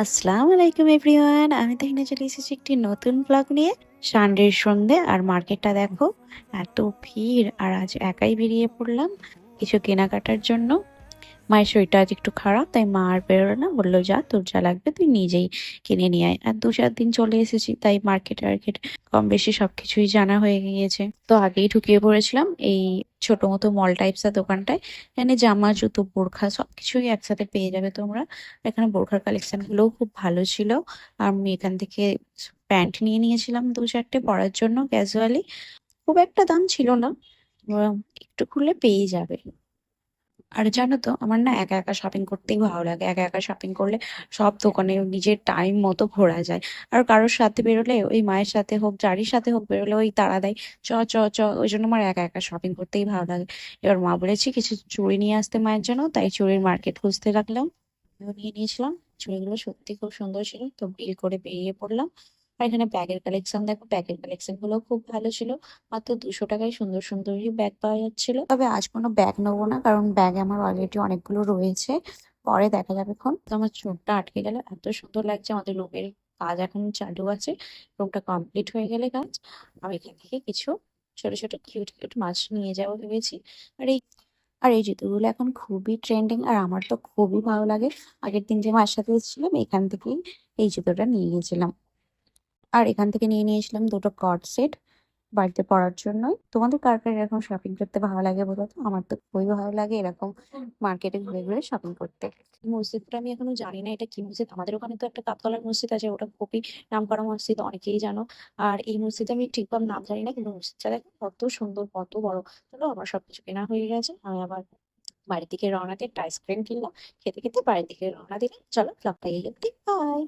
আসসালামু আলাইকুম এভরিওয়ান। আমি তাহিনা চলে এসেছি একটি নতুন ব্লগ নিয়ে। সানডের সন্ধে আর মার্কেটটা দেখো, এত ভিড়। আর আজ একাই বেরিয়ে পড়লাম কিছু কেনাকাটার জন্য। মায়ের শরীরটা আজ একটু খারাপ, তাই মা আর বেরোলো না, বললো যা তোর যা লাগবে তুই নিজেই কিনে নিয়ে আয়। আর 2-4 দিন চলে এসেছি, তাই মার্কেট টার্কেট কম বেশি সবকিছুই জানা হয়ে গিয়েছে। তো আগেই ঢুকিয়ে পড়েছিলাম এই ছোট মতো মল টাইপস এর দোকানটায়। এখানে জামা জুতো বোরখা সবকিছুই একসাথে পেয়ে যাবে তোমরা। এখানে বোরখার কালেকশন গুলোও খুব ভালো ছিল। আর আমি এখান থেকে প্যান্ট নিয়ে নিয়েছিলাম 2-4টে পরার জন্য ক্যাজুয়ালি। খুব একটা দাম ছিল না, একটু খুললে পেয়ে যাবে। আর জানো তো, আমার না একা একা শপিং করতেই ভালো লাগে। একা একা শপিং করলে সব দোকানে নিজের টাইম মতো ঘোরা যায়। আর কারোর সাথে বেরোলে, ওই মায়ের সাথে হোক যারই সাথে হোক, বেরোলে ওই তাড়া দেয় চ চ চ। ওই জন্য আমার একা একা শপিং করতেই ভালো লাগে। এবার মা বলেছি কিছু চুড়ি নিয়ে আসতে মায়ের জন্য, তাই চুড়ির মার্কেট খুঁজতে লাগলাম। আমিও নিয়ে নিয়েছিলাম। চুড়িগুলো সত্যি খুব সুন্দর ছিল, তো বিল করে বেরিয়ে পড়লাম। আর এখানে ব্যাগের কালেকশন দেখো, ব্যাগের কালেকশন গুলো খুব ভালো ছিল। মাত্র 200 টাকায় সুন্দর সুন্দরই ব্যাগ পাওয়া যাচ্ছিল। তবে আজ কোনো ব্যাগ নেবো না, কারণ ব্যাগ আমার অলরেডি অনেকগুলো রয়েছে। পরে দেখা যাবে। এখন তো আমার চোখটা আটকে গেল, এত সুন্দর লাগছে। আমাদের রুমের কাজ এখন চালু আছে, রুমটা কমপ্লিট হয়ে গেলে কাজ আমি এখান থেকে কিছু ছোট ছোট কিউট কিউট মাছ নিয়ে যাবো ভেবেছি। আর এই আর এই জুতোগুলো এখন খুবই ট্রেন্ডিং, আর আমার তো খুবই ভালো লাগে। আগের দিন যে মায়ের সাথে এসেছিলাম, এখান থেকেই এই জুতোটা নিয়ে গেছিলাম। আর এখান থেকে নিয়ে নিয়েছিলাম দুটো কর্ড সেট বাড়িতে পরার জন্যই। তোমাদের কার কার এরকম শপিং করতে ভালো লাগে বলো তো? আমার তো খুবই ভালো লাগে এরকম মার্কেটে ঘুরে ঘুরে শপিং করতে। মসজিদটা আমি এখনো জানি না এটা কি মসজিদ। আমাদের ওখানে তো একটা কাতলার মসজিদ আছে, ওটা খুবই নামকরা মসজিদ, অনেকেই জানো। আর এই মসজিদে আমি ঠিকভাবে নাম জানি না, কিন্তু মসজিদটা দেখো কত সুন্দর, কত বড়। চলো, আমার সবকিছু কেনা হয়ে গেছে। আমি আবার বাড়ির দিকে রওনা দিয়ে একটা আইসক্রিম কিনলাম, খেতে খেতে বাড়ির দিকে রওনা দিলাম। চলো, ব্লগটা এই অব্দি, বাই।